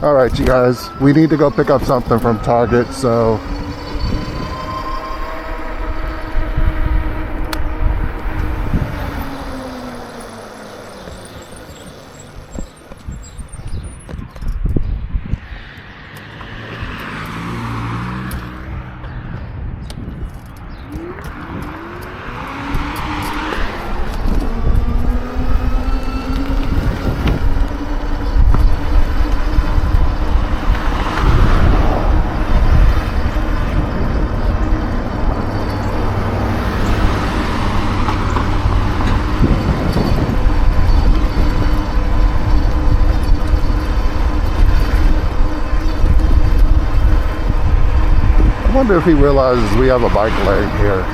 All right, you guys, we need to go pick up something from Target, so I wonder if he realizes we have a bike lane here.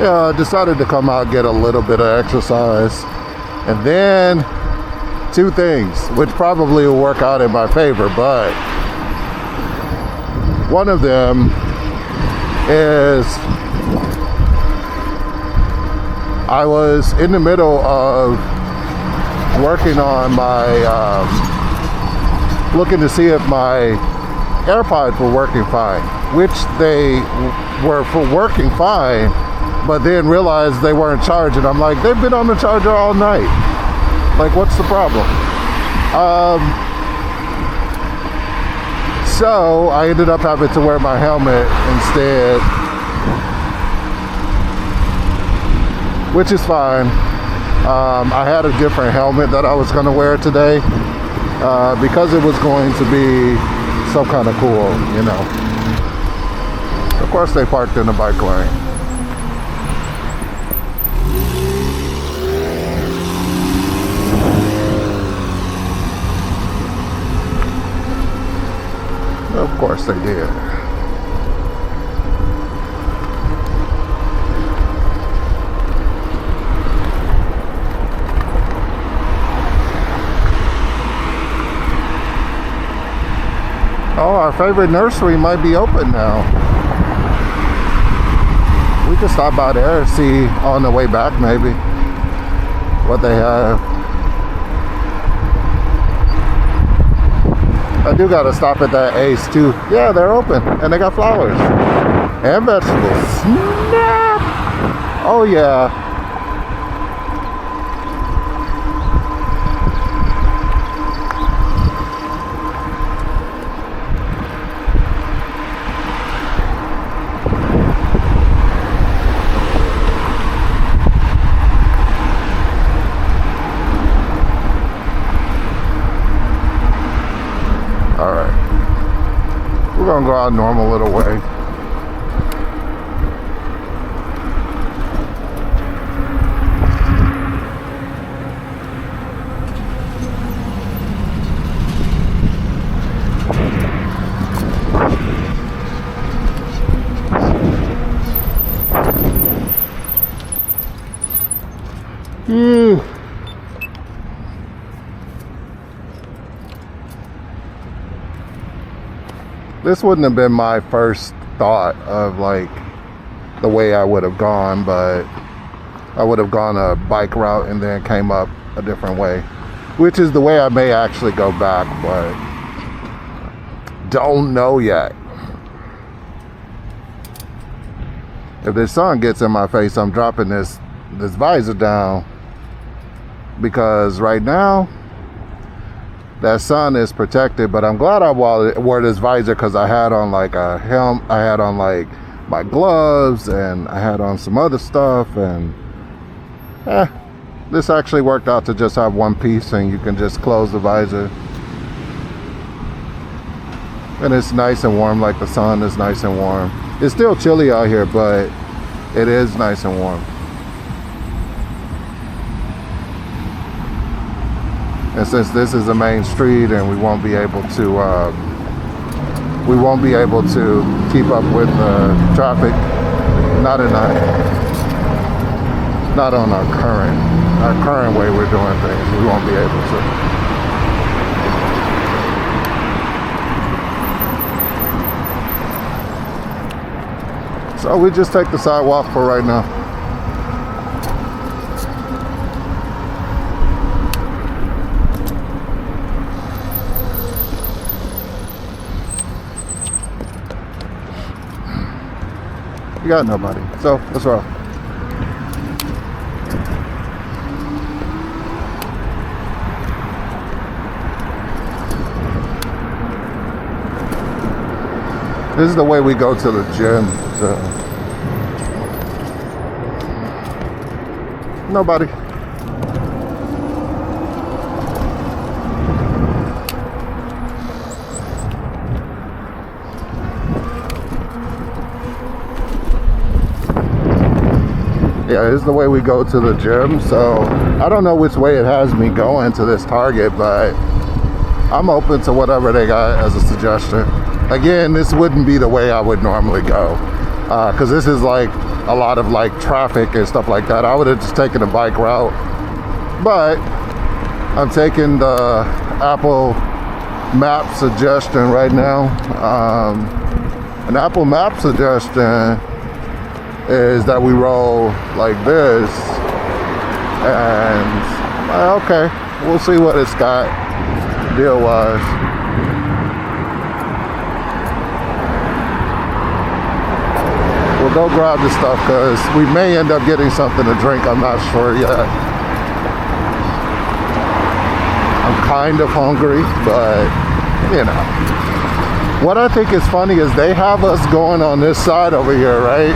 Yeah, I decided to come out and get a little bit of exercise. And then two things, which probably will work out in my favor, but one of them is I was in the middle of working on my, looking to see if my AirPods were working fine, which they were for working fine, but then realized they weren't charging. I'm like, they've been on the charger all night. Like, what's the problem? So I ended up having to wear my helmet instead, which is fine. I had a different helmet that I was going to wear today because it was going to be some kind of cool, you know. Of course, they parked in the bike lane. Of course they did. Oh, our favorite nursery might be open now. We could stop by there and see on the way back maybe what they have. I do gotta stop at that Ace too. Yeah, they're open and they got flowers and vegetables. Snap! Oh yeah. We're gonna go out normal little way. This wouldn't have been my first thought of like the way I would have gone, but I would have gone a bike route and then came up a different way, which is the way I may actually go back, but don't know yet. If the sun gets in my face, I'm dropping this visor down, because right now that sun is protected. But I'm glad I wore this visor, because I had on like a helmet, I had on like my gloves, and I had on some other stuff, and this actually worked out to just have one piece, and you can just close the visor. And it's nice and warm, like the sun is nice and warm. It's still chilly out here, but it is nice and warm. And since this is a main street, and we won't be able to keep up with the traffic, not on our current way we're doing things. We won't be able to. So we just take the sidewalk for right now. You got nobody, so let's roll. This is the way we go to the gym, so. Nobody. Yeah, this is the way we go to the gym, so I don't know which way it has me going to this Target, but I'm open to whatever they got as a suggestion. Again, this wouldn't be the way I would normally go, because this is like a lot of like traffic and stuff like that. I would have just taken a bike route, but I'm taking the Apple Map suggestion right now. An Apple Map suggestion is that we roll like this, and okay, we'll see what it's got deal wise. We'll go grab the stuff, because we may end up getting something to drink. I'm not sure yet. I'm kind of hungry, but you know. What I think is funny is they have us going on this side over here, right?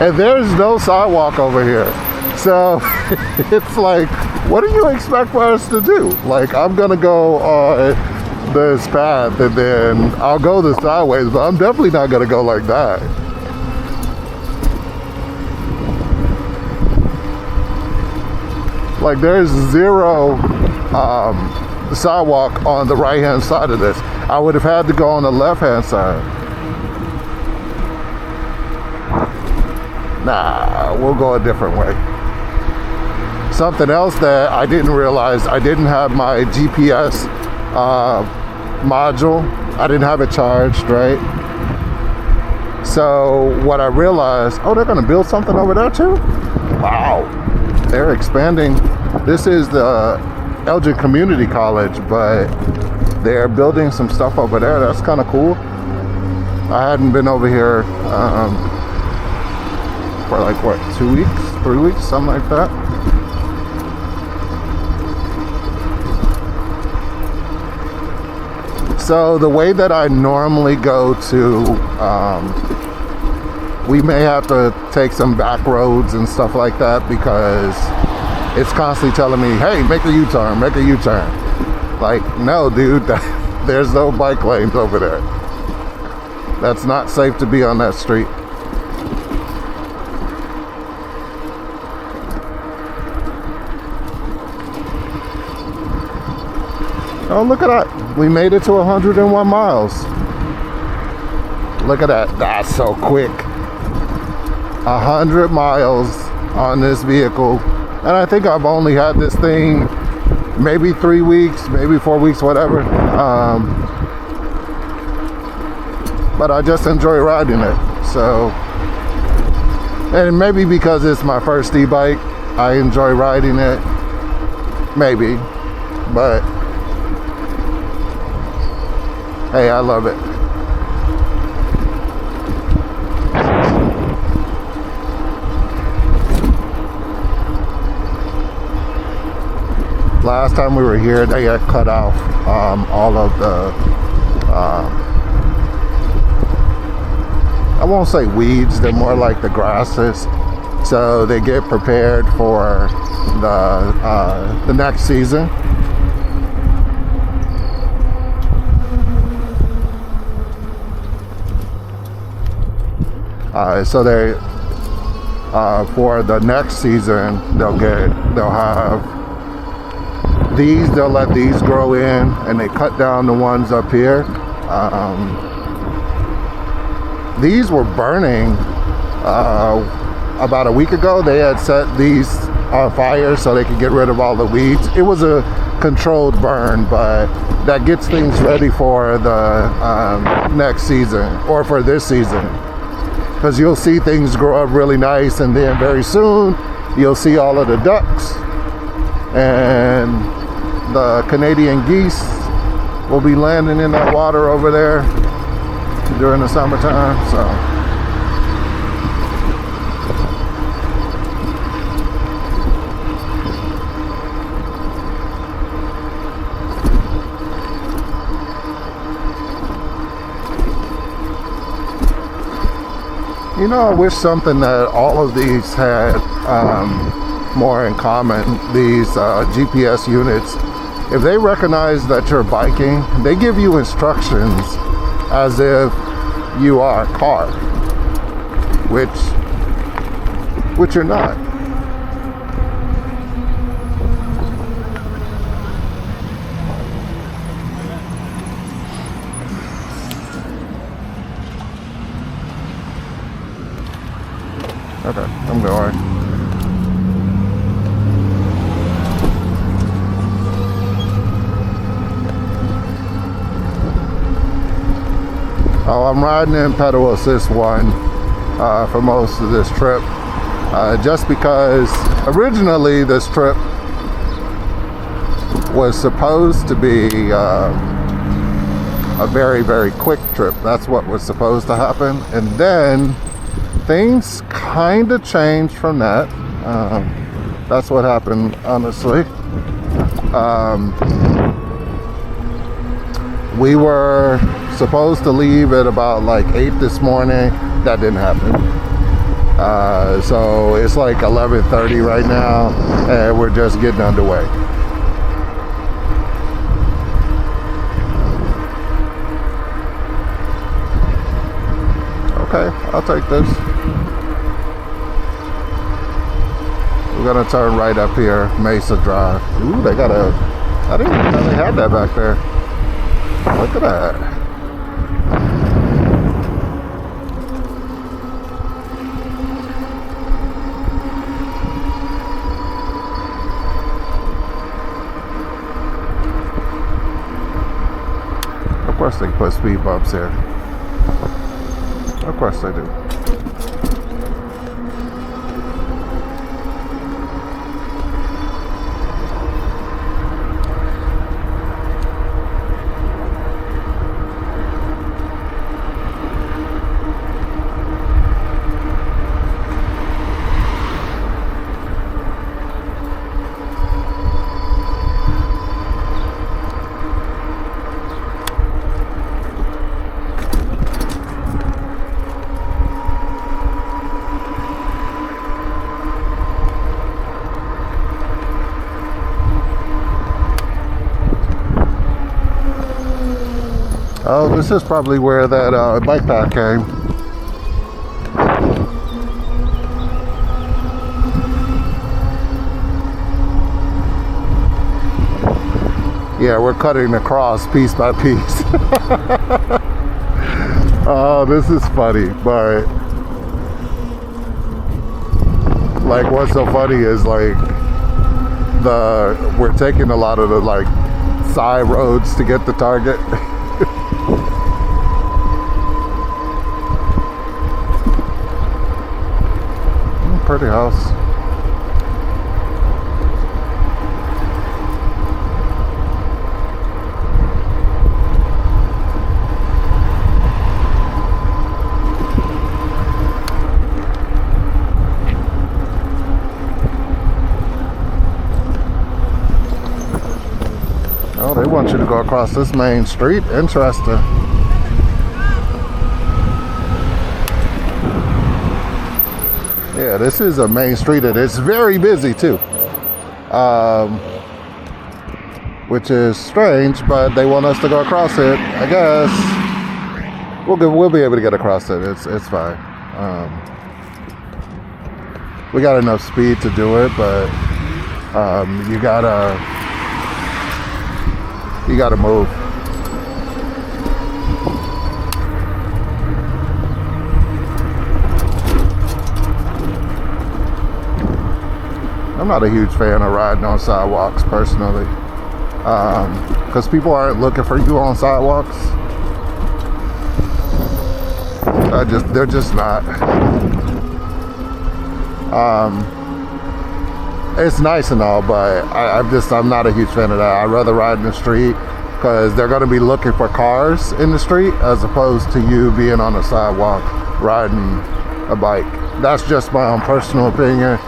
And there's no sidewalk over here. So it's like, what do you expect for us to do? Like, I'm gonna go on this path, and then I'll go the sideways, but I'm definitely not gonna go like that. Like, there's zero sidewalk on the right hand side of this. I would have had to go on the left hand side. Nah, we'll go a different way. Something else that I didn't realize, I didn't have my GPS module. I didn't have it charged, right? So what I realized, oh, they're gonna build something over there too? Wow, they're expanding. This is the Elgin Community College, but they're building some stuff over there. That's kind of cool. I hadn't been over here for like, what, 2 weeks, 3 weeks, something like that. So the way that I normally go to, we may have to take some back roads and stuff like that, because it's constantly telling me, hey, make a U-turn, make a U-turn. Like, no, dude, there's no bike lanes over there. That's not safe to be on that street. Oh, look at that. We made it to 101 miles. Look at that. That's so quick. 100 miles on this vehicle. And I think I've only had this thing maybe 3 weeks, maybe 4 weeks, whatever. But I just enjoy riding it. So And maybe because it's my first e-bike, I enjoy riding it. Maybe. But hey, I love it. Last time we were here, they had cut off all of the I won't say weeds, they're more like the grasses. So they get prepared for the next season. So they for the next season they'll have these. They'll let these grow in, and they cut down the ones up here. These were burning about a week ago. They had set these on fire so they could get rid of all the weeds. It was a controlled burn, but that gets things ready for the next season, or for this season, because you'll see things grow up really nice, and then very soon you'll see all of the ducks and the Canadian geese will be landing in that water over there during the summertime. So you know, I wish something that all of these had more in common. These GPS units, if they recognize that you're biking, they give you instructions as if you are a car, which you're not. Okay, I'm going. Oh, I'm riding in pedal assist 1 for most of this trip, just because originally this trip was supposed to be a very, very quick trip. That's what was supposed to happen, and then things kind of changed from that. That's what happened, honestly. We were supposed to leave at about like 8 this morning. That didn't happen. So it's like 11:30 right now, and we're just getting underway. Okay, I'll take this. We're gonna turn right up here, Mesa Drive. Ooh, they got a, I didn't even know they had that back there. Look at that. Of course they put speed bumps here. Of course they do. Oh, this is probably where that bike path came. Yeah, we're cutting across piece by piece. Oh, this is funny, but like what's so funny is like we're taking a lot of the like side roads to get to Target. pretty house. Oh, they want you to go across this main street. Interesting. Yeah, this is a main street and it's very busy too. Which is strange, but they want us to go across it. I guess we'll be able to get across it. It's fine. We got enough speed to do it, but you gotta move. I'm not a huge fan of riding on sidewalks personally, because people aren't looking for you on sidewalks. They're just not. It's nice and all, but I'm not a huge fan of that. I'd rather ride in the street because they're going to be looking for cars in the street as opposed to you being on a sidewalk riding a bike. That's just my own personal opinion.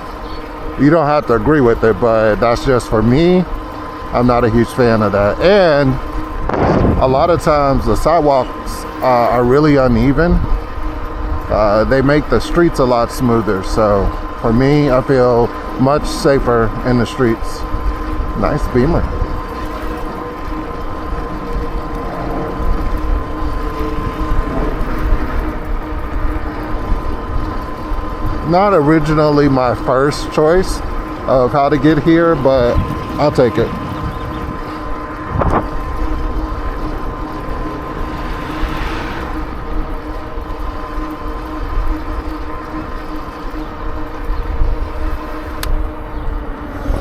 You don't have to agree with it, but that's just for me. I'm not a huge fan of that. And a lot of times the sidewalks are really uneven. They make the streets a lot smoother. So for me, I feel much safer in the streets. Nice Beamer. Not originally my first choice of how to get here, but I'll take it.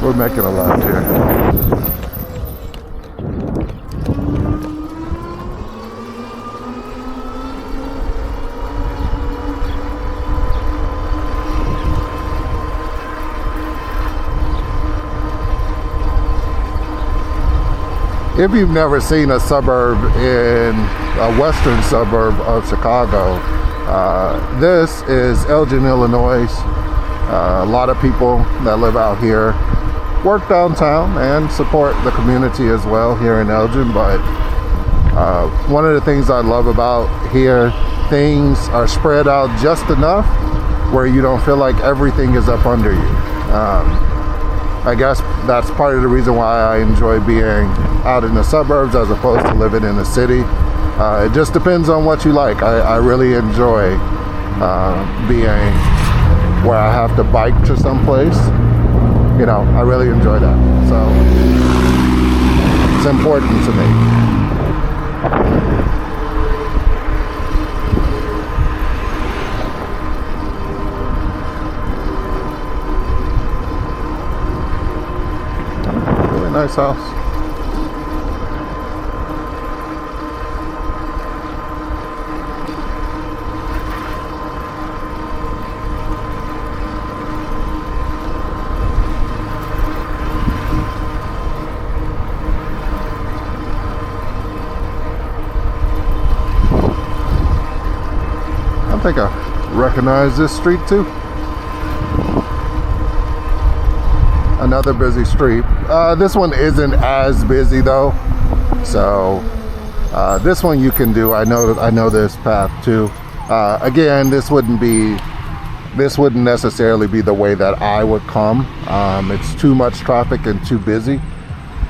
We're making a left here. If you've never seen a suburb in a western suburb of Chicago, this is Elgin, Illinois. A lot of people that live out here work downtown and support the community as well here in Elgin. But one of the things I love about here, things are spread out just enough where you don't feel like everything is up under you. I guess that's part of the reason why I enjoy being out in the suburbs as opposed to living in the city. It just depends on what you like. I really enjoy being where I have to bike to someplace. You know, I really enjoy that. So it's important to me. Really nice house. I think I recognize this street too. Another busy street. This one isn't as busy though, so this one you can do. I know this path too. Again, this wouldn't necessarily be the way that I would come. It's too much traffic and too busy.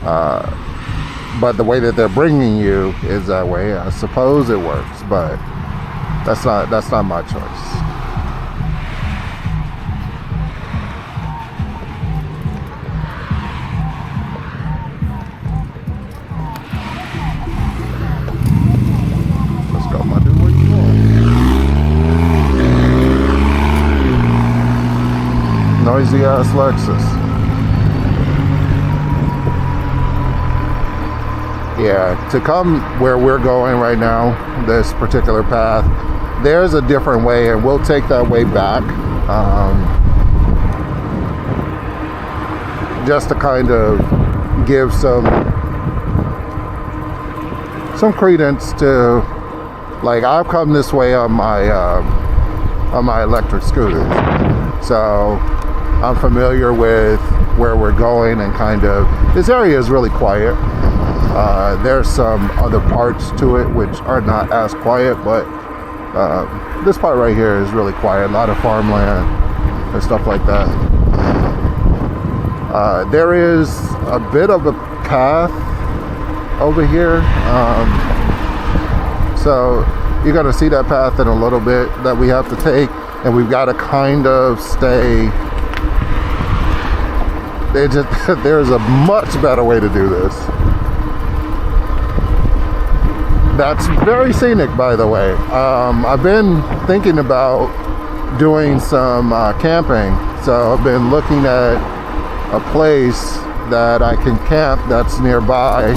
But the way that they're bringing you is that way. I suppose it works, but that's not my choice. Let's go, my dude. Where you going? Noisy ass Lexus. Yeah, to come where we're going right now, this particular path, there's a different way, and we'll take that way back. just to kind of give some credence to, like, I've come this way on my electric scooter, so I'm familiar with where we're going, and kind of this area is really quiet. There's some other parts to it which are not as quiet, but this part right here is really quiet. A lot of farmland and stuff like that. There is a bit of a path over here, so you're gonna see that path in a little bit that we have to take, and we've got to kind of stay. There's a much better way to do this. That's very scenic, by the way. I've been thinking about doing some camping, so I've been looking at a place that I can camp that's nearby,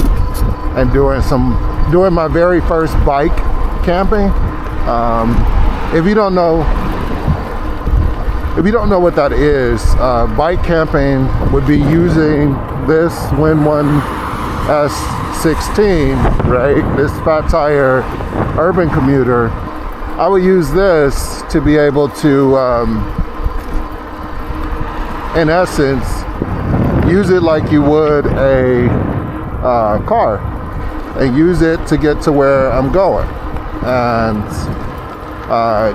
and doing my very first bike camping. If you don't know what that is, bike camping would be using this Windone S16, right? This fat tire urban commuter. I would use this to be able to, in essence, use it like you would a car, and use it to get to where I'm going, and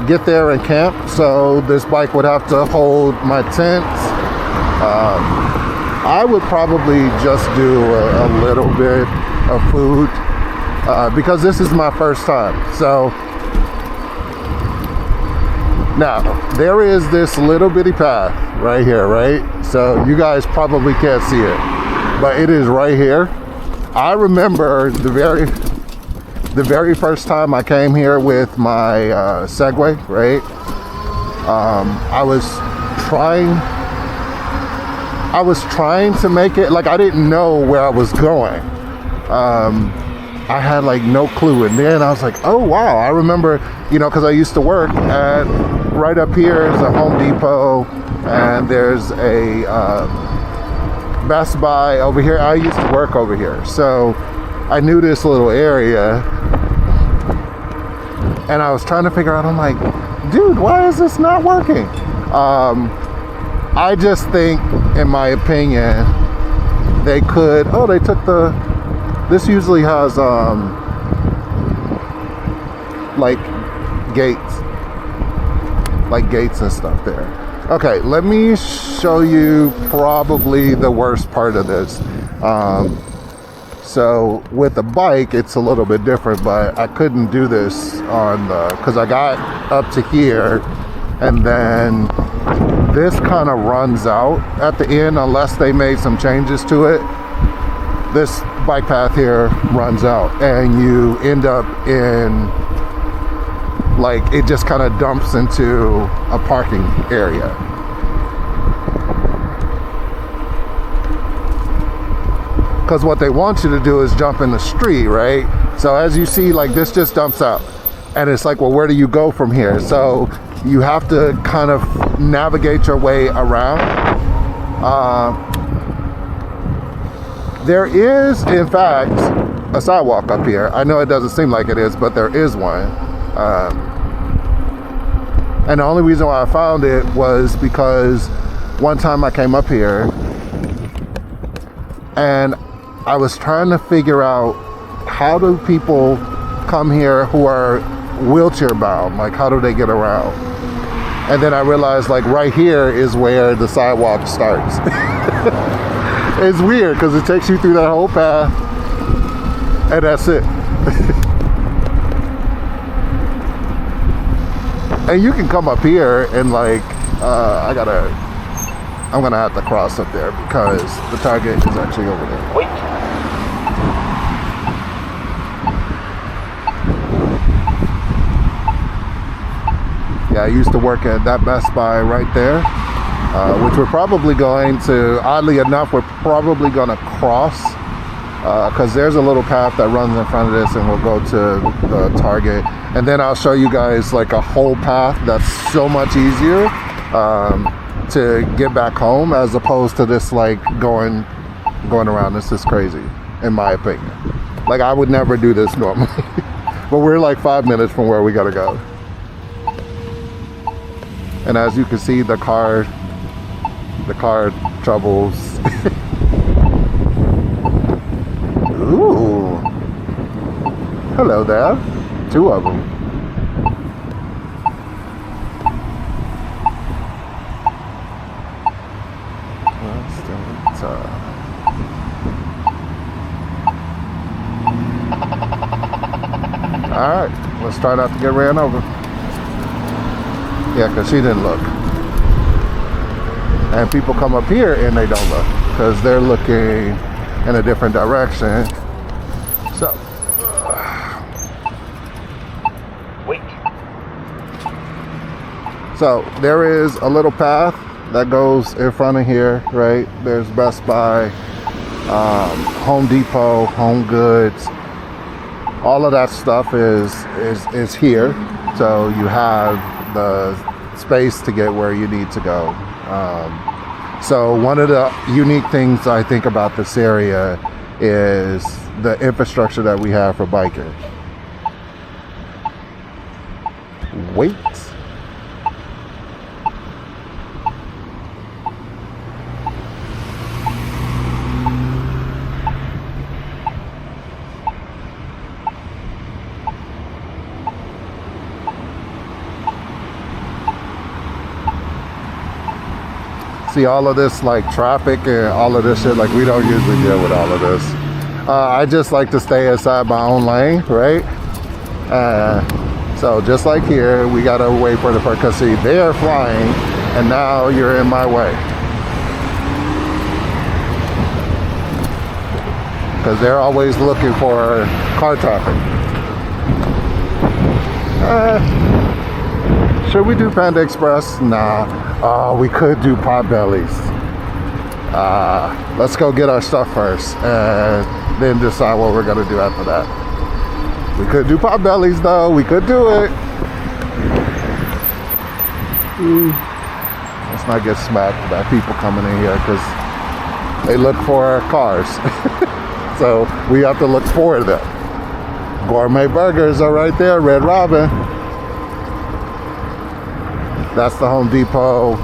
get there and camp. So this bike would have to hold my tent. I would probably just do a little bit of food, because this is my first time. So now there is this little bitty path right here, right? So you guys probably can't see it, but it is right here. I remember the very first time I came here with my Segway, right? I was trying to make it, like, I didn't know where I was going. I had like no clue, and then I was like, oh wow, I remember, because I used to work at, right up here is a Home Depot, and there's a Best Buy over here. I used to work over here, so I knew this little area, and I was trying to figure out, I'm like, dude, why is this not working? I just think, in my opinion, they could, they took this usually has like gates and stuff there. Okay, let me show you probably the worst part of this. So with the bike, it's a little bit different, but I couldn't do this because I got up to here, and then this kind of runs out at the end unless they made some changes to it. This bike path here runs out, and you end up in, like, it just kind of dumps into a parking area. Because what they want you to do is jump in the street, right? So as you see, like, this just dumps out, and it's like, well, where do you go from here? So you have to kind of navigate your way around. There is, in fact, a sidewalk up here. I know it doesn't seem like it is, but there is one. And the only reason why I found it was because one time I came up here, and I was trying to figure out, how do people come here who are wheelchair bound? Like, how do they get around? And then I realized, like, right here is where the sidewalk starts. It's weird because it takes you through that whole path, and that's it. And you can come up here and, like, I'm gonna have to cross up there because the target is actually over there. Wait. Yeah, I used to work at that Best Buy right there, which we're probably going to, oddly enough, we're probably gonna cross, because there's a little path that runs in front of this, and we'll go to the Target, and then I'll show you guys like a whole path that's so much easier. to get back home, as opposed to this like going around. This is crazy, in my opinion. Like, I would never do this normally. But we're like 5 minutes from where we gotta go. And as you can see, the car troubles. Ooh. Hello there. 2 of them. Alright, let's try not to get ran over. Yeah, because she didn't look. And people come up here and they don't look, because they're looking in a different direction. So, wait. So, there is a little path that goes in front of here, right? There's Best Buy, Home Depot, Home Goods. All of that stuff is here, so you have the space to get where you need to go. So one of the unique things I think about this area is the infrastructure that we have for biking. Wait. See, all of this like traffic and all of this shit, like we don't usually deal with all of this. I just like to stay inside my own lane, right? So just like here, we gotta wait for the person, because see, they are flying and now you're in my way. Because they're always looking for car traffic. Should we do Panda Express? Nah. We could do Potbellies. Let's go get our stuff first and then decide what we're gonna do after that. We could do Potbellies though. We could do it. Let's not get smacked by people coming in here because they look for cars. So we have to look for them. Gourmet Burgers are right there, Red Robin. That's the Home Depot.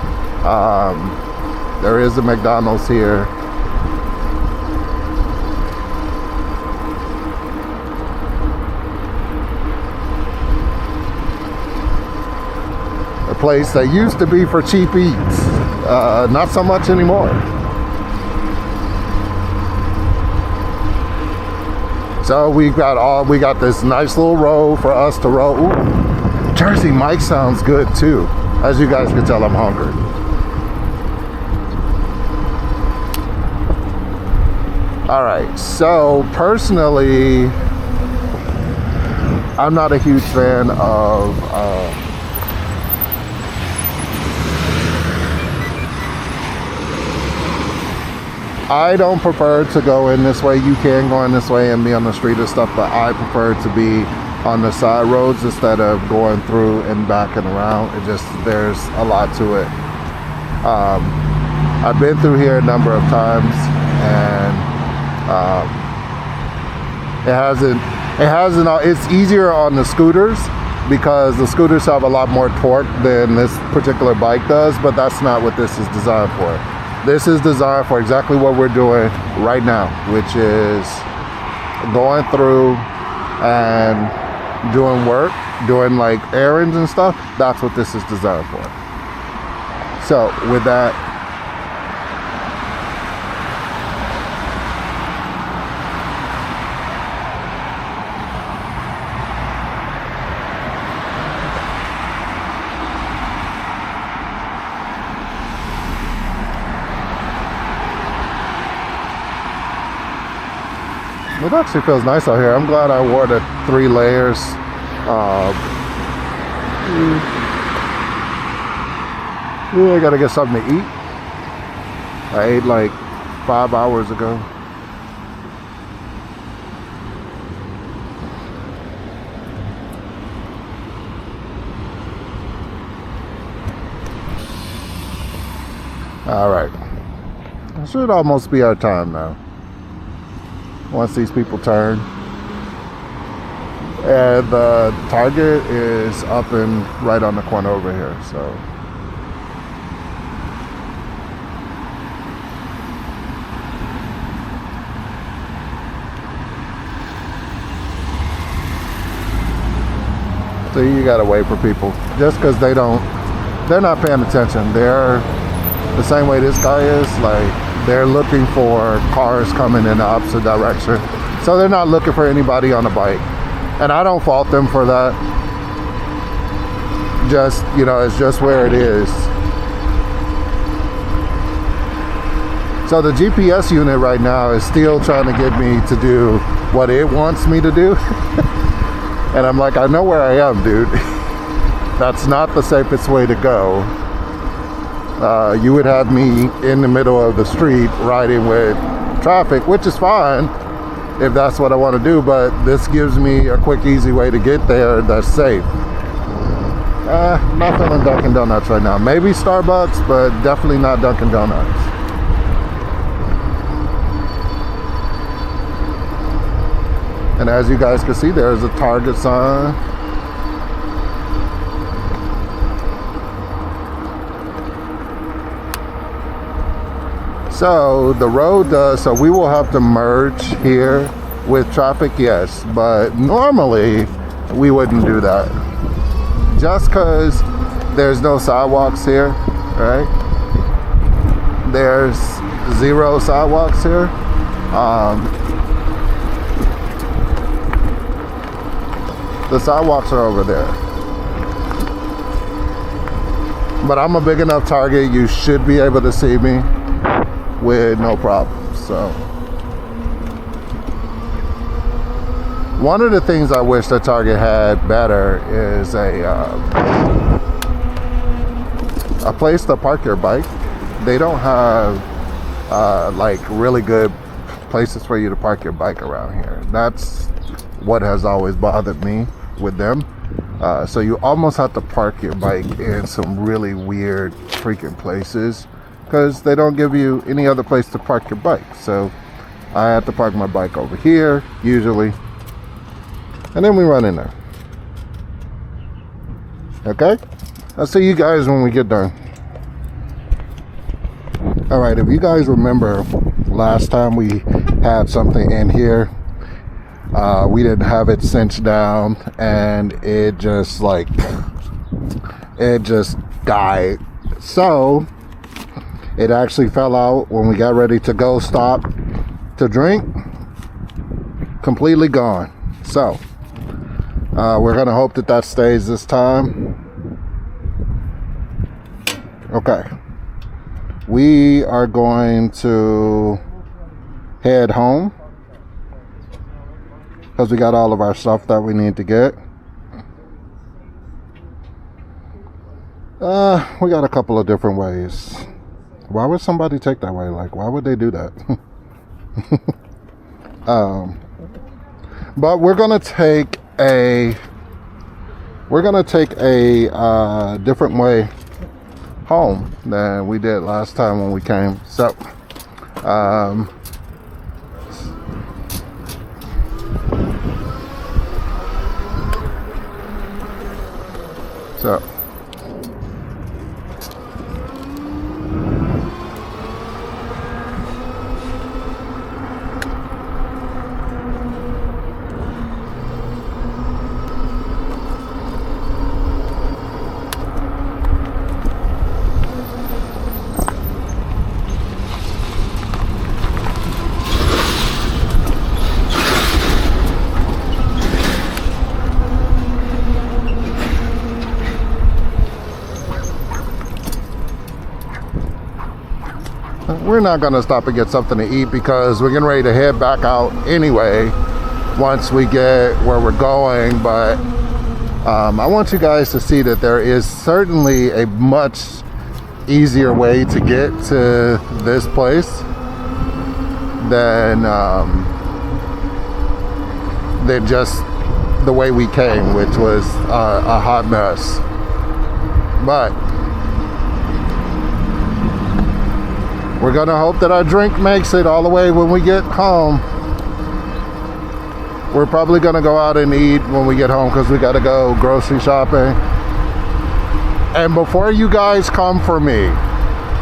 There is a McDonald's here. A place that used to be for cheap eats. Not so much anymore. So we got this nice little road for us to roll. Ooh, Jersey Mike sounds good too. As you guys can tell, I'm hungry. All right, so personally, I'm not a huge fan of I don't prefer to go in this way. You can go in this way and be on the street and stuff, but I prefer to be on the side roads instead of going through and back and around. There's a lot to it. I've been through here a number of times, and it's easier on the scooters because the scooters have a lot more torque than this particular bike does, but that's not what this is designed for. This is designed for exactly what we're doing right now, which is going through and doing work, doing like errands and stuff. That's what this is designed for. So with that, it actually feels nice out here. I'm glad I wore the 3 layers. I gotta get something to eat. I ate like 5 hours ago. All right. It should almost be our time now. Once these people turn. And the target is up and right on the corner over here, so. So you gotta wait for people. Just because they're not paying attention. They're the same way this guy is, like they're looking for cars coming in the opposite direction. So they're not looking for anybody on a bike. And I don't fault them for that. Just, it's just where it is. So the GPS unit right now is still trying to get me to do what it wants me to do. And I'm like, I know where I am, dude. That's not the safest way to go. You would have me in the middle of the street riding with traffic, which is fine if that's what I want to do, but this gives me a quick, easy way to get there that's safe. Not feeling Dunkin' Donuts right now. Maybe Starbucks, but definitely not Dunkin' Donuts. And as you guys can see, there's a Target sign. So the road does, so we will have to merge here with traffic, yes, but normally we wouldn't do that. Just because there's no sidewalks here, right? There's 0 sidewalks here. The sidewalks are over there. But I'm a big enough target, you should be able to see me with no problem. So one of the things I wish the Target had better is a place to park your bike. They don't have like really good places for you to park your bike around here. That's what has always bothered me with them. So you almost have to park your bike in some really weird freaking places, because they don't give you any other place to park your bike. So I have to park my bike over here usually, and then we run in there. Okay, I'll see you guys when we get done. All right, if you guys remember last time we had something in here, we didn't have it cinched down, and it just died. So it actually fell out when we got ready to go stop to drink. Completely gone. So we're gonna hope that stays this time. Okay, we are going to head home because we got all of our stuff that we need to get. We got a couple of different ways. Why would somebody take that way? Like, why would they do that? But we're gonna take a different way home than we did last time when we came. So we're not gonna stop and get something to eat because we're getting ready to head back out anyway once we get where we're going. But I want you guys to see that there is certainly a much easier way to get to this place than just the way we came, which was a hot mess. But We're gonna hope that our drink makes it all the way when we get home. We're probably gonna go out and eat when we get home because we gotta go grocery shopping. And before you guys come for me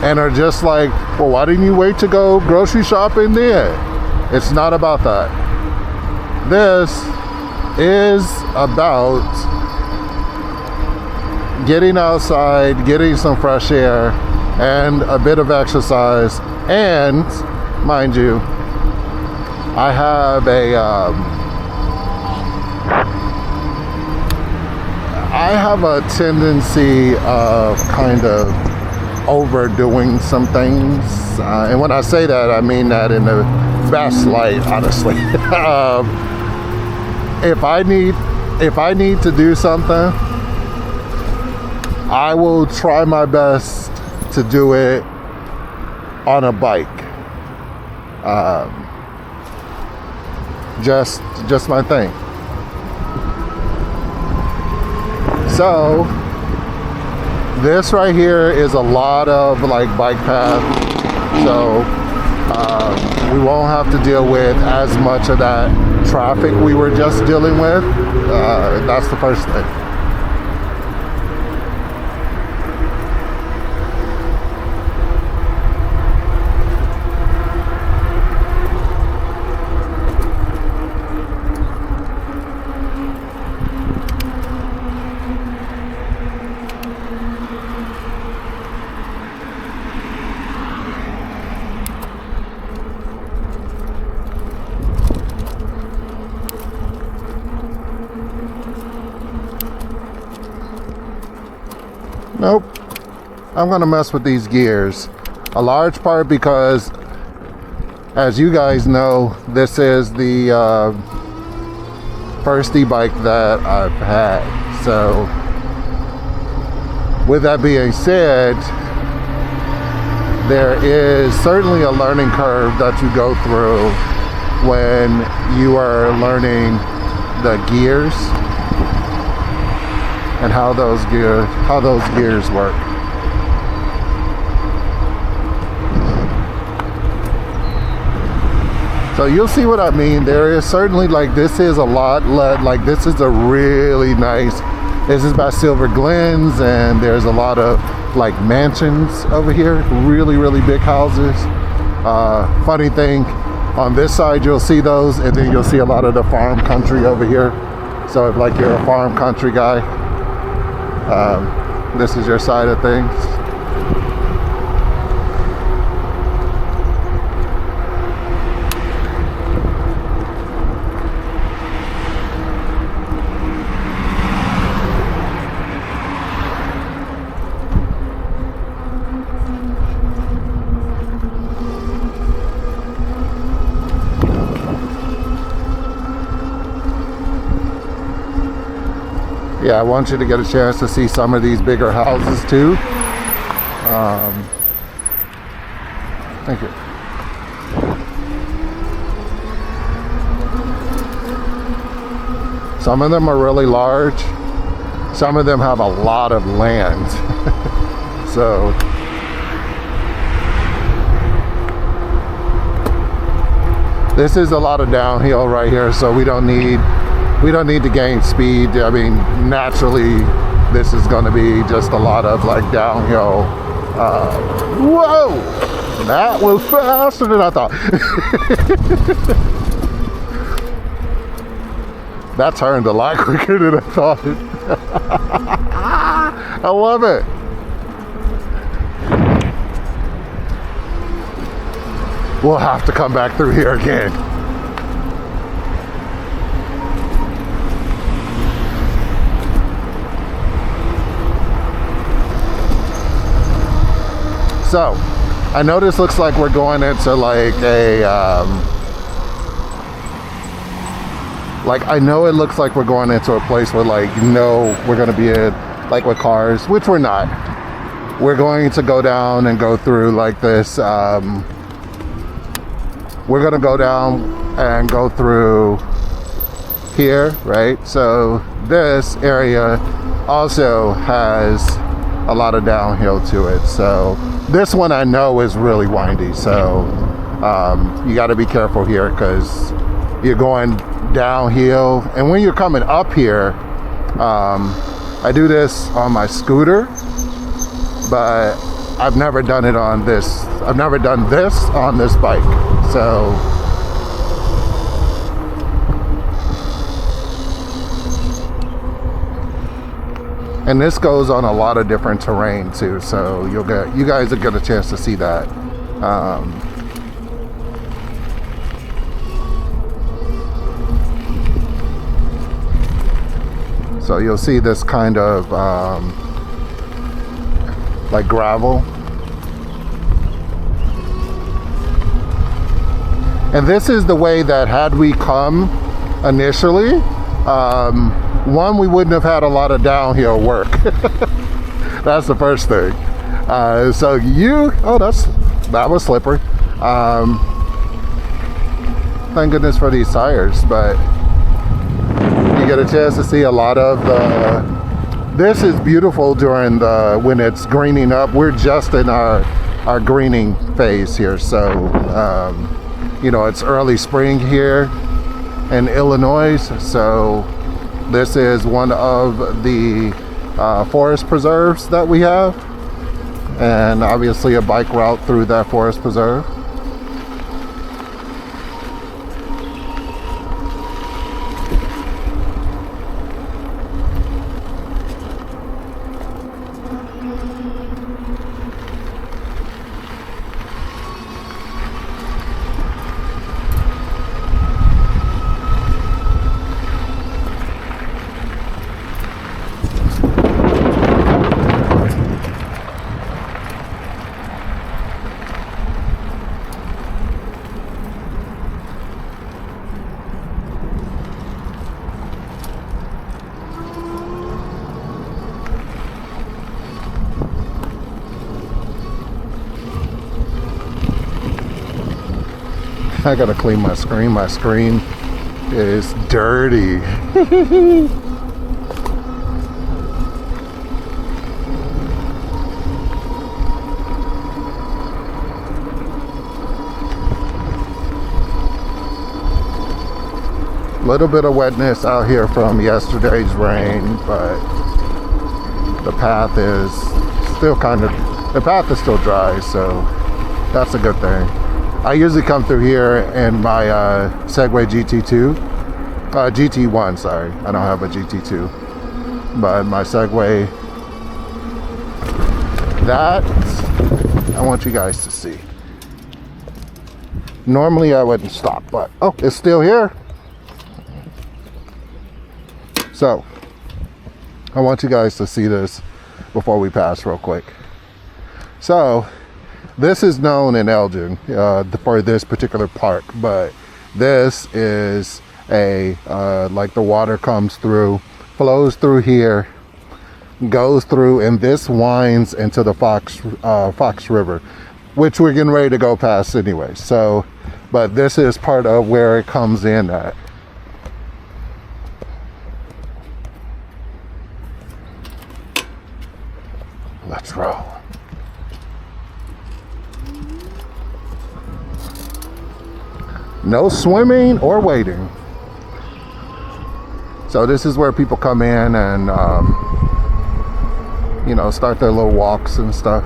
and are just like, well, why didn't you wait to go grocery shopping then? It's not about that. This is about getting outside, getting some fresh air, and a bit of exercise. And, mind you, I have a tendency of kind of overdoing some things, and when I say that, I mean that in the best light, honestly. If I need to do something, I will try my best to do it on a bike. Just my thing. So this right here is a lot of like bike path, so we won't have to deal with as much of that traffic we were just dealing with. That's the first thing. Nope, I'm gonna mess with these gears. A large part because, as you guys know, this is the first e-bike that I've had. So, with that being said, there is certainly a learning curve that you go through when you are learning the gears and how those gears work. So you'll see what I mean. There is certainly, like, this is a lot, like this is a really nice, this is by Silver Glens, and there's a lot of like mansions over here, really big houses. Funny thing, on this side you'll see those, and then you'll see a lot of the farm country over here. So if like you're a farm country guy, this is your side of things. Yeah, I want you to get a chance to see some of these bigger houses too. Thank you. Some of them are really large. Some of them have a lot of land. So this is a lot of downhill right here, so we don't need to gain speed. I mean, naturally, this is going to be just a lot of like downhill. Whoa! That was faster than I thought. That turned a lot quicker than I thought. I love it. We'll have to come back through here again. So, I know this looks like we're going into like a, I know it looks like we're going into a place where like, we're gonna be in, like with cars, which we're not. We're going to go down and go through like this, we're gonna go down and go through here, right? So this area also has a lot of downhill to it. So this one I know is really windy, so you got to be careful here because you're going downhill. And when you're coming up here, I do this on my scooter, but I've never done it on this. I've never done this on this bike. So and this goes on a lot of different terrain too, so you guys will get a chance to see that. So you'll see this kind of like gravel. And this is the way that had we come initially, one, we wouldn't have had a lot of downhill work. That's the first thing. So that was slippery. Thank goodness for these tires, but you get a chance to see a lot of this is beautiful during when it's greening up. We're just in our greening phase here, so it's early spring here in Illinois, so this is one of the forest preserves that we have, and obviously a bike route through that forest preserve. I gotta clean my screen. My screen is dirty. Little bit of wetness out here from yesterday's rain, but the path is still dry, so that's a good thing. I usually come through here in my Segway GT1, sorry. I don't have a GT2. But my Segway, that I want you guys to see. Normally I wouldn't stop, but it's still here. So I want you guys to see this before we pass real quick. So this is known in Elgin for this particular park, but this is like the water comes through, flows through here, goes through, and this winds into the Fox River, which we're getting ready to go past anyway. So, but this is part of where it comes in at. Let's roll. No swimming or wading. So this is where people come in and start their little walks and stuff.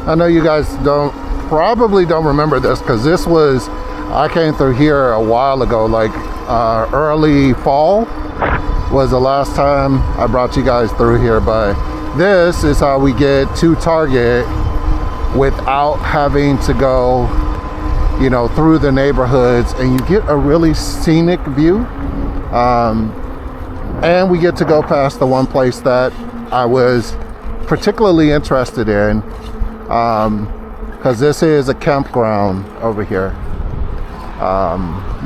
I know you guys probably don't remember this, because I came through here a while ago, like early fall was the last time I brought you guys through here. But this is how we get to Target without having to go through the neighborhoods, and you get a really scenic view. and we get to go past the one place that I was particularly interested in, because this is a campground over here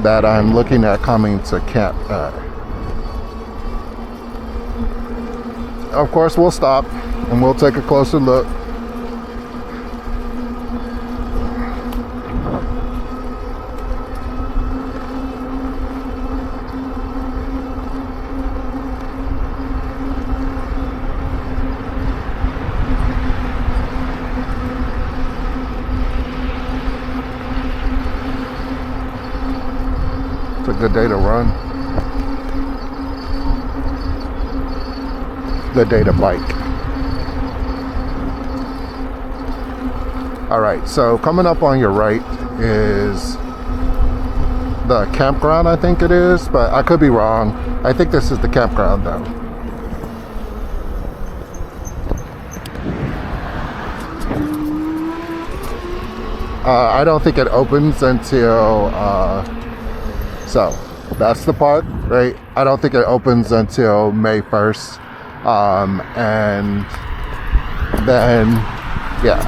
that I'm looking at coming to camp at. Of course, we'll stop and we'll take a closer look. It's a good day to run. Good day to bike. All right, so coming up on your right is the campground, I think it is, but I could be wrong. I think this is the campground though. I don't think it opens until so that's the part, right? I don't think it opens until May 1st. And then, yeah.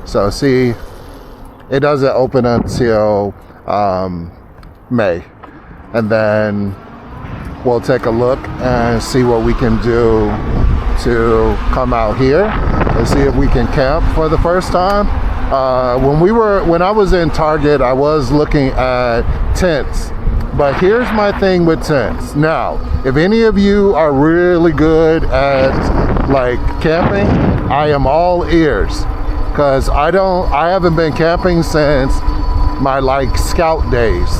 So see, it doesn't open until May. And then we'll take a look and see what we can do to come out here and see if we can camp for the first time. When I was in Target, I was looking at tents, but here's my thing with tents. Now, if any of you are really good at like camping, I am all ears, because I haven't been camping since my like scout days.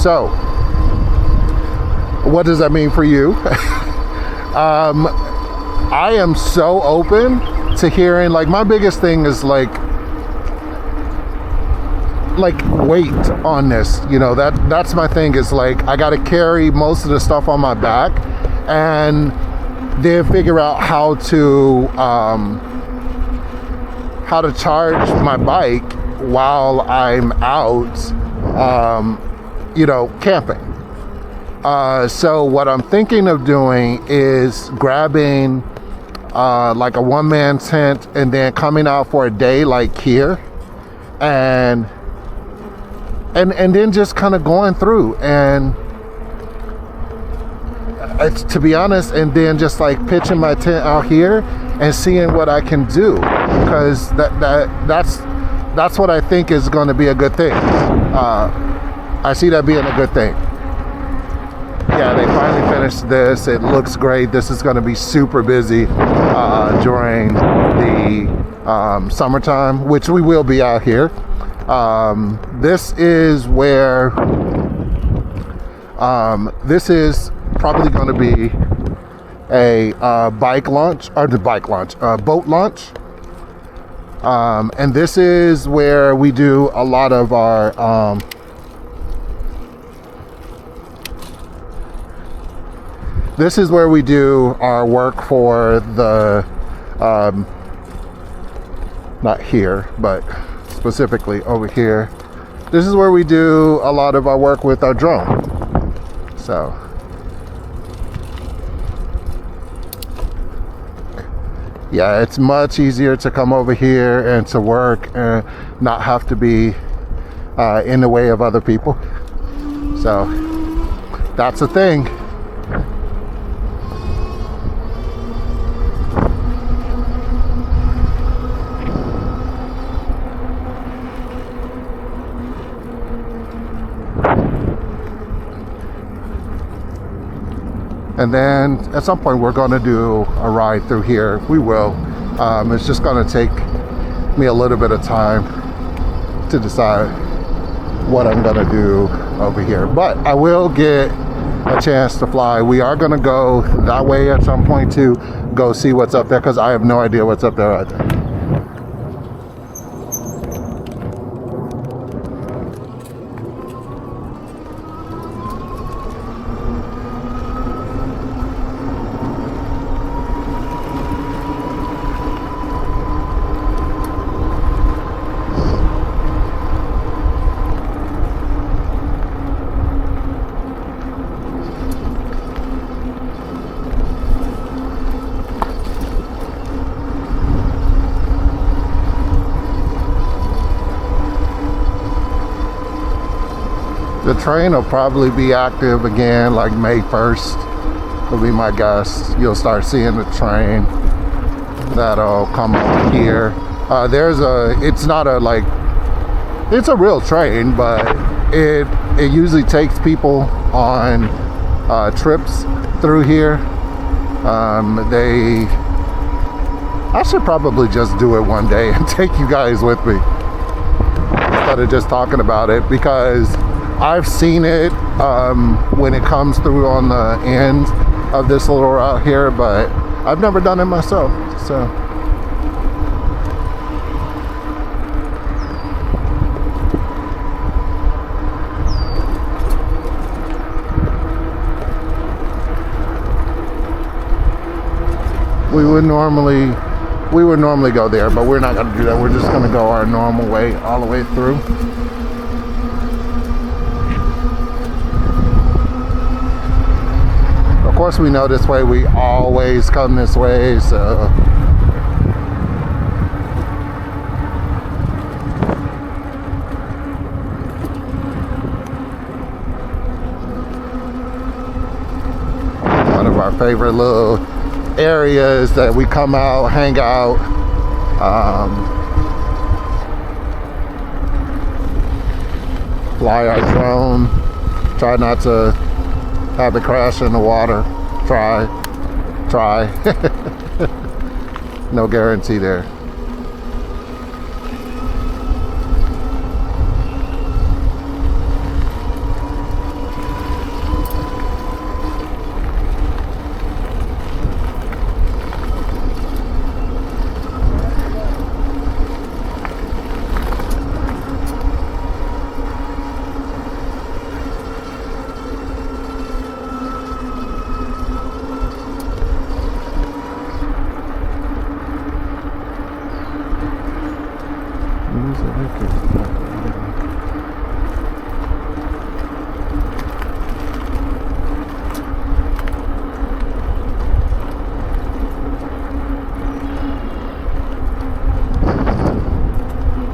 So, what does that mean for you? I am so open to hearing, like, my biggest thing is like weight on this, you know, that's my thing, is like I gotta carry most of the stuff on my back and then figure out how to charge my bike while I'm out you know, camping. So what I'm thinking of doing is grabbing like a one-man tent and then coming out for a day like here, and then just kind of going through, and to be honest, and then just like pitching my tent out here and seeing what I can do, because that's what I think is going to be a good thing. I see that being a good thing. Yeah, they finally finished this. It looks great. This is going to be super busy during the summertime, which we will be out here. This is where this is probably going to be a boat launch, and this is where we do a lot of our this is where we do our work for the not here, but specifically over here. This is where we do a lot of our work with our drone. So yeah, it's much easier to come over here and to work and not have to be in the way of other people. So that's a thing. And then at some point we're going to do a ride through here. We will. It's just going to take me a little bit of time to decide what I'm going to do over here. But I will get a chance to fly. We are going to go that way at some point to go see what's up there, because I have no idea what's up there either. The train will probably be active again like May 1st will be my guess. You'll start seeing the train that'll come over here. It's not a like, it's a real train, but it usually takes people on trips through here. I should probably just do it one day and take you guys with me instead of just talking about it, because I've seen it when it comes through on the end of this little route here, but I've never done it myself. So we would normally go there, but we're not going to do that. We're just going to go our normal way all the way through. Of course, we know this way. We always come this way, so one of our favorite little areas that we come out, hang out. Fly our drone. Try not to have it crash in the water. Try. No guarantee there.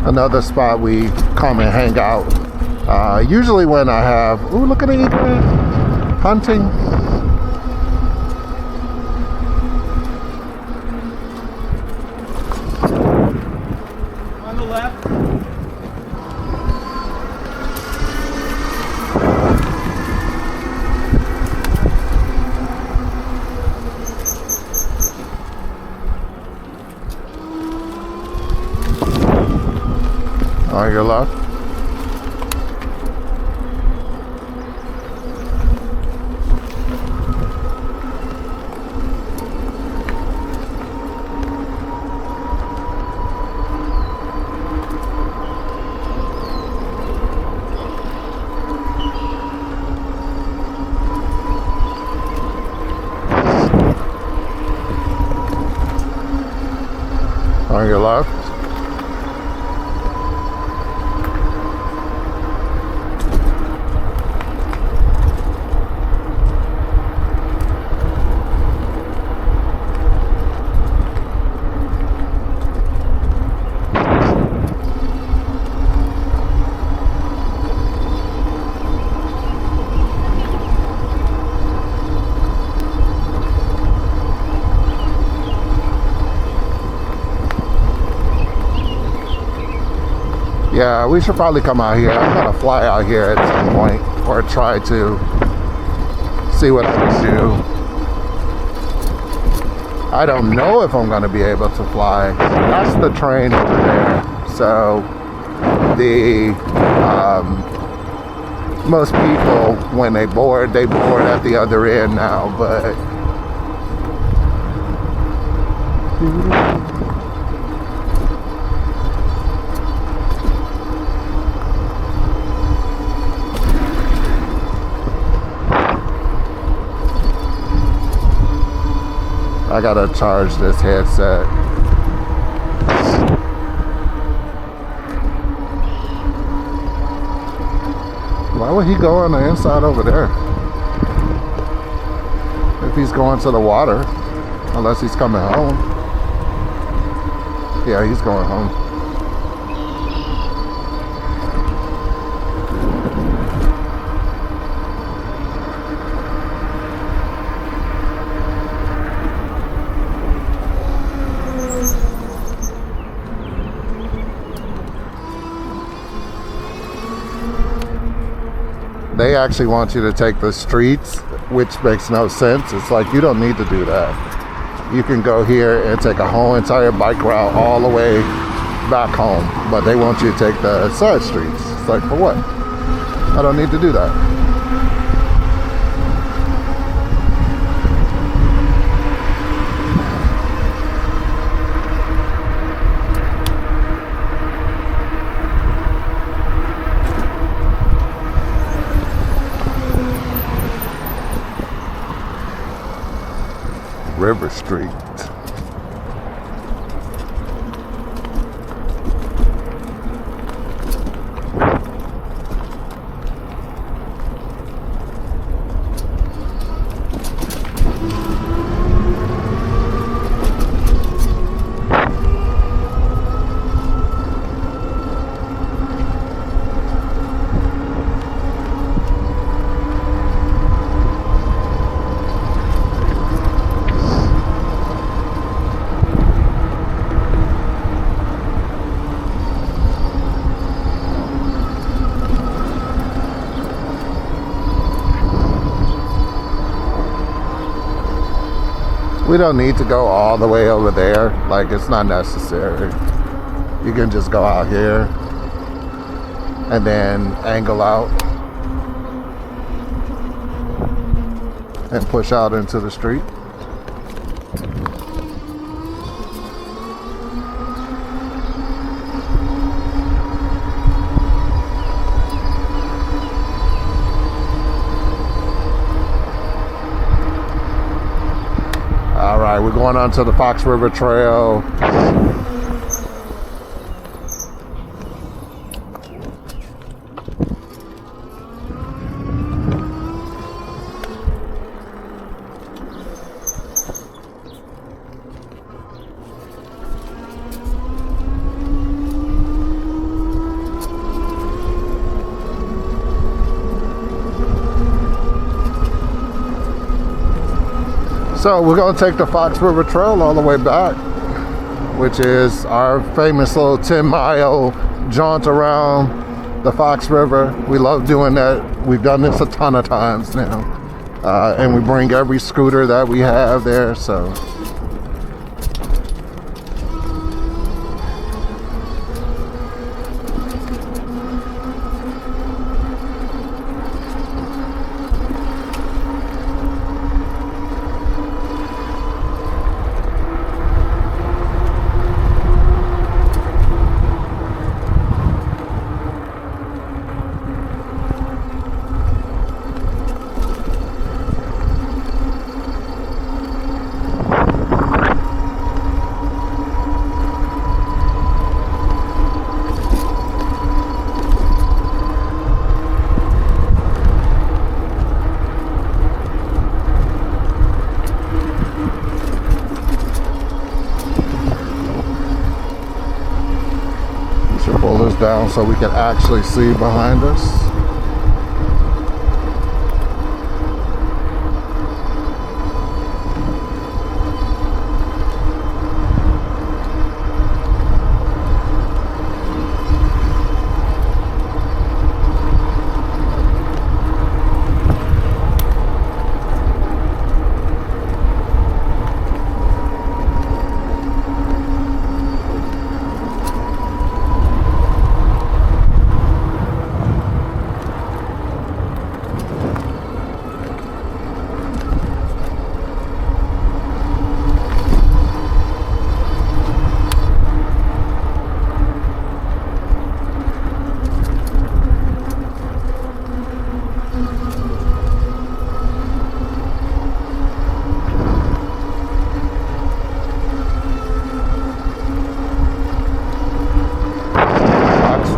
Another spot we come and hang out. Usually when I have, ooh, look at the egret hunting. On the left. On your left. On your left. Yeah, we should probably come out here. I'm gonna fly out here at some point, or try to see what I can do. I don't know if I'm gonna be able to fly. That's the train over there. So the most people, when they board at the other end now, but I gotta charge this headset. Why would he go on the inside over there? If he's going to the water, unless he's coming home. Yeah, he's going home. they actually want you to take the streets, which makes no sense. It's like, you don't need to do that. You can go here and take a whole entire bike route all the way back home, but they want you to take the side streets. It's like, for what? I don't need to do that. River Street. We don't need to go all the way over there. Like, it's not necessary. You can just go out here and then angle out and push out into the street. Alright, we're going on to the Fox River Trail. So we're going to take the Fox River Trail all the way back, which is our famous little 10-mile jaunt around the Fox River. We love doing that. We've done this a ton of times now. And we bring every scooter that we have there, so. Pull this down so we can actually see behind us.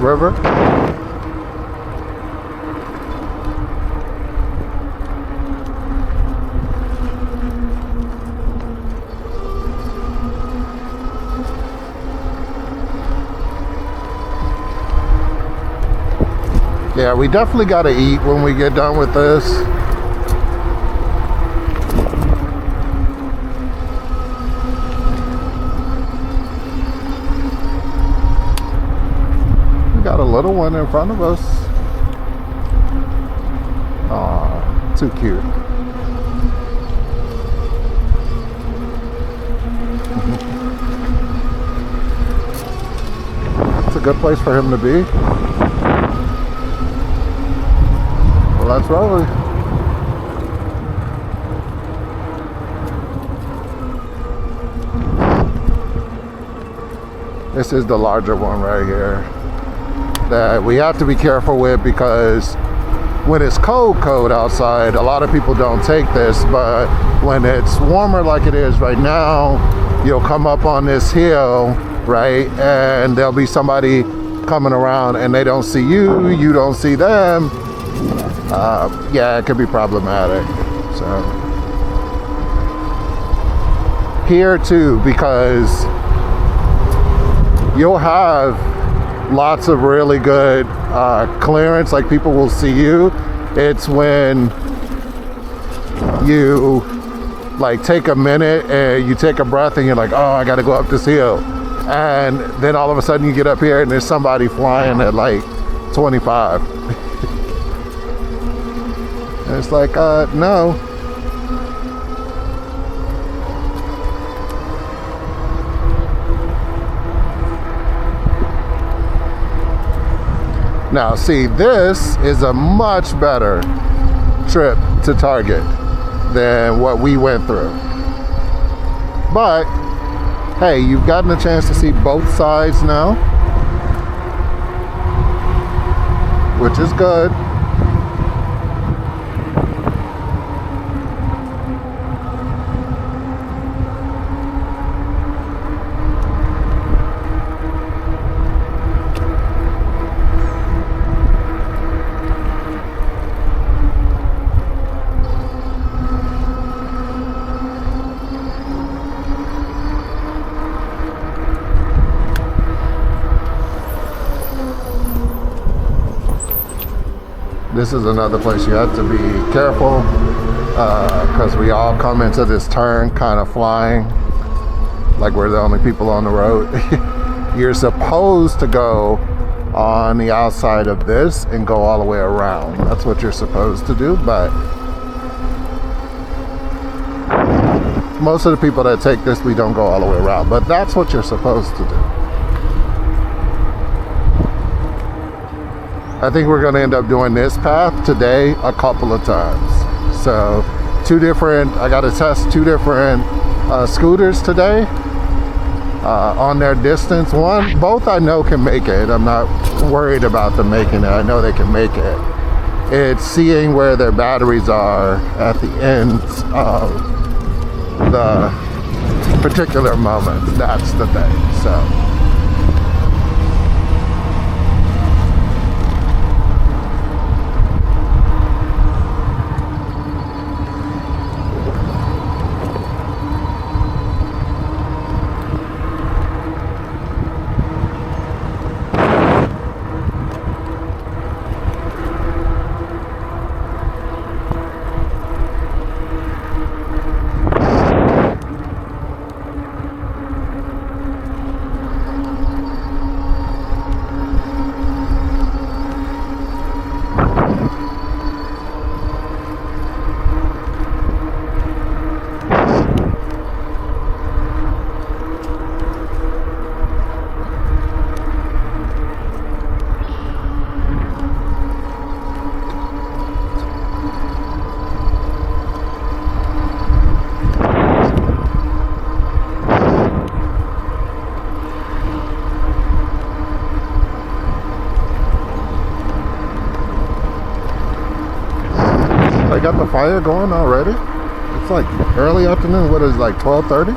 River. Yeah, we definitely got to eat when we get done with this. We got a little one in front of us. too cute. It's a good place for him to be. Well, that's rolling. This is the larger one right here that we have to be careful with, because when it's cold outside, a lot of people don't take this, but when it's warmer like it is right now, you'll come up on this hill, right, and there'll be somebody coming around and they don't see you, you don't see them. Yeah, it could be problematic. So here too, because you'll have lots of really good clearance, like people will see you. It's when you like take a minute and you take a breath and you're like, oh, I gotta go up this hill, and then all of a sudden you get up here and there's somebody flying at like 25. And it's like, no. Now, see, this is a much better trip to Target than what we went through. But, hey, you've gotten a chance to see both sides now, which is good. This is another place you have to be careful, because we all come into this turn kind of flying like we're the only people on the road. You're supposed to go on the outside of this and go all the way around. That's what you're supposed to do, but most of the people that take this, we don't go all the way around, but that's what you're supposed to do. I think we're going to end up doing this path today a couple of times. So I got to test two different scooters today on their distance. Both I know can make it. I'm not worried about them making it. I know they can make it. It's seeing where their batteries are at the ends of the particular moment. That's the thing. So. They got the fire going already? It's like early afternoon. What is it, like 12:30?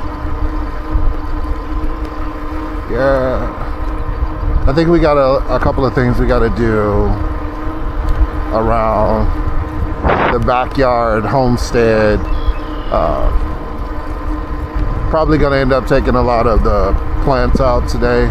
Yeah. I think we got a couple of things we got to do around the backyard homestead. Probably going to end up taking a lot of the plants out today.